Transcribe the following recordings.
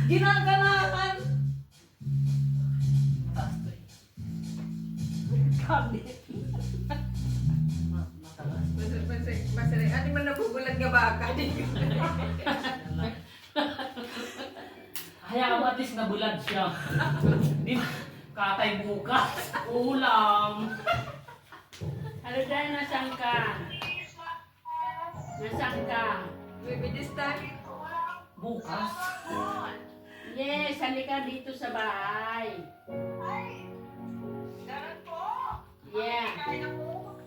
Ginaganahan. Kabit. Masari. Ano man nabubulag nga baka? Hayaan mo at least nabulag siya. Di ba? Katay bukas. Ulam. Ano dahil nasaan ka? Nasaan ka? Baby, this time. Bukas? Yes, halika dito sa bahay. Yeah.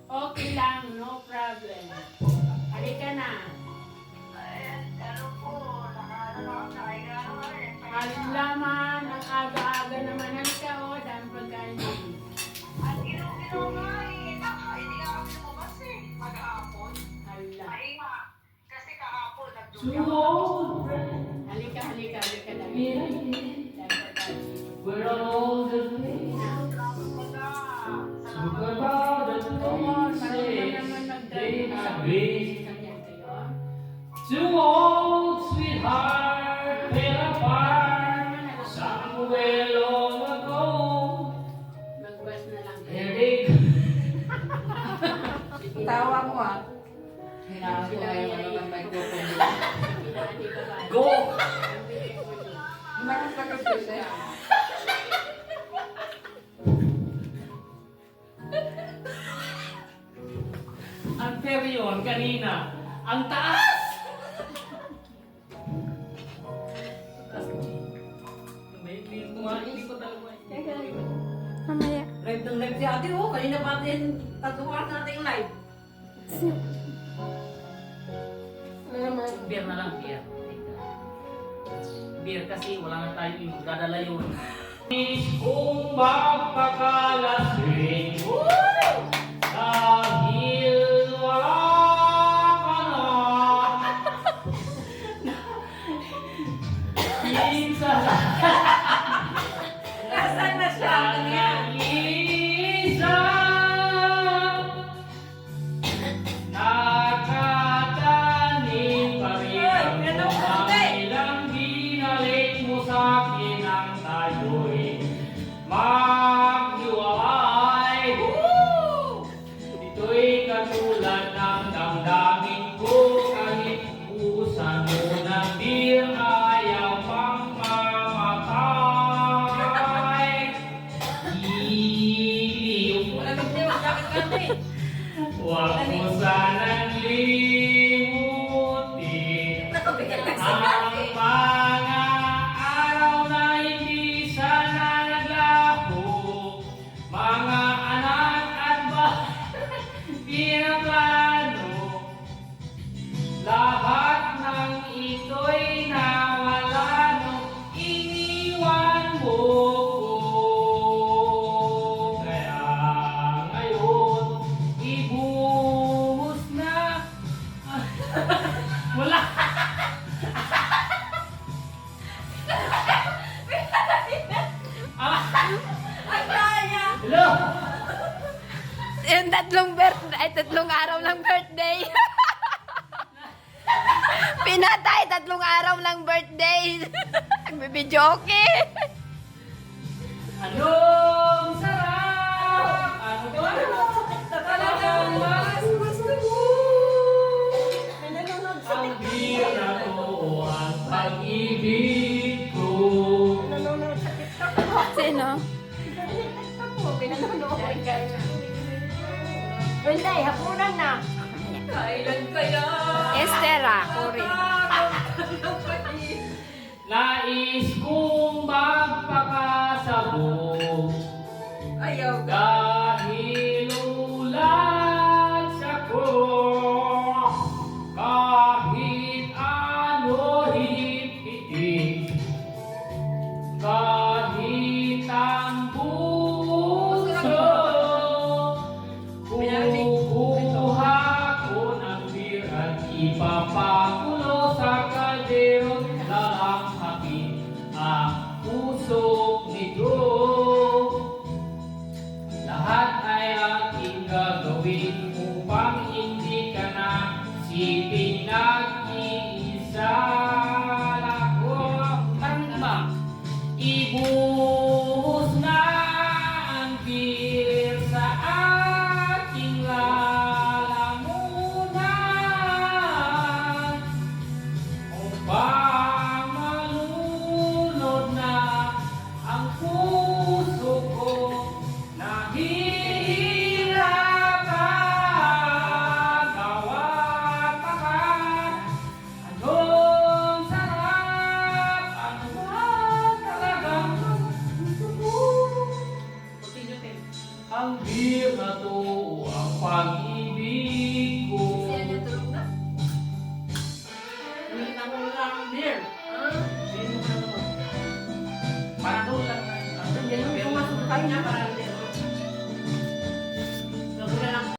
Okay lang, no problem. Halika na. Alaman, ang aga-aga naman. Halika o, dahil pagkain. Hala. Sumo! Halika, halika, halika na. We're all the way. Talk about the things they have been. Two old sweethearts fell apart somewhere long ago. Magwas na lang. There they Tawa mo ah. Hinahan ko ngayon ano ng microphone nila. go! Nakasakasyon eh. Ang pero yun kanina, ang taas! May tumarin ko talaga. Mamaya. Live ng live si ate oh. Kanina pa natin tatuwar natin live. Ano naman? Beer na lang, beer. Beer kasi wala na tayo yung magdadala yun. Kung magpakalasing dahil wala ka na. Minsan Nasaan na siya? nag-iisa, nakatanim pa rin ang mga ilang binalik mo sa akin ang tayo'y maghiwalay. Ito'y katulad ng damdamin ko kahit busan mo ng beer ayaw pang mamatay. Iliw. Wala nang niyo. Bakit kami? Huwag mo sanang limutin Nakabigyan lang si ang ate. mga araw na hindi sana naglaho. Mga anak at pinaplano. Lahat ng ito'y nawala nung iniwan mo ko. Kaya ngayon, ibuhos na. Wala. Ang kaya! Hello? Yung tatlong araw ng birthday. Pinatay, 3 araw ng birthday. Nagbibidyoke. Anong sarap? Ano ba? Talagang mas gusto mo! May nanonood sa Ang bira ko ang pag-ibig ko. nanonood sa TikTok. Sino? TikTok mo, pinanonood. Wenday, hapunan na. Kailan kaya? Estera, Cory. Nais kong magpakasabog Ayaw ka. dahil ulan ako. Kahit ano higit-higit, kahit ang puso, kukuha ko ng beer at ipapakulo sa kaldero, lalanghakin ang